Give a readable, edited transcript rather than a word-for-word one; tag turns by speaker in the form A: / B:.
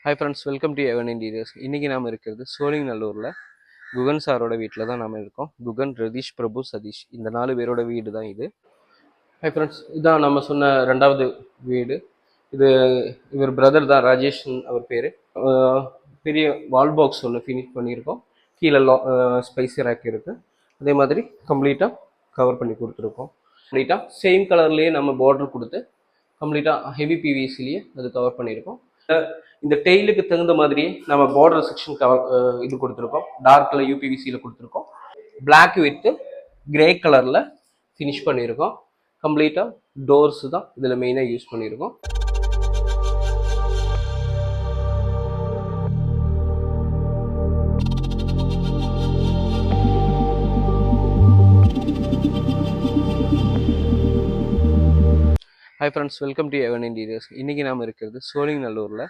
A: Hi friends, welcome to எவன் interiors. இன்றைக்கி நாம் இருக்கிறது சோழிங்கநல்லூரில் குகன் சாரோட வீட்டில் தான் நாம் இருக்கோம். குகன், ரதீஷ், பிரபு, சதீஷ், இந்த 4 பேரோட வீடு தான் இது. ஹாய் ஃப்ரெண்ட்ஸ், இதான் நம்ம சொன்ன 2வது வீடு. இது இவர் பிரதர் தான், ராஜேஷ் அவர் பேர். பெரிய வால் பாக்ஸ் ஒன்று ஃபினிஷ் பண்ணியிருக்கோம். கீழே ஸ்பைசி ரேக் இருக்குது. அதே மாதிரி கம்ப்ளீட்டாக கவர் பண்ணி கொடுத்துருக்கோம். கம்ப்ளீட்டாக சேம் கலர்லேயே நம்ம பார்டர் கொடுத்து கம்ப்ளீட்டாக ஹெவி பிவிசிலேயே அது கவர் பண்ணியிருக்கோம். இந்த டெய்லுக்கு தகுந்த மாதிரி நம்ம பார்டர் செக்ஷன் கவர் இது கொடுத்துருக்கோம். டார்க்ல யூபிவிசியில் கொடுத்துருக்கோம். பிளாக் வித் கிரே கலரில் ஃபினிஷ் பண்ணியிருக்கோம். கம்ப்ளீட்டாக டோர்ஸ் தான் இதில் மெயினாக யூஸ் பண்ணியிருக்கோம். ஹாய் ஃப்ரெண்ட்ஸ், வெல்கம் டு எவன் இன்டீரியர்ஸ். இன்றைக்கி நாம் இருக்கிறது சோழிங்கநல்லூரில்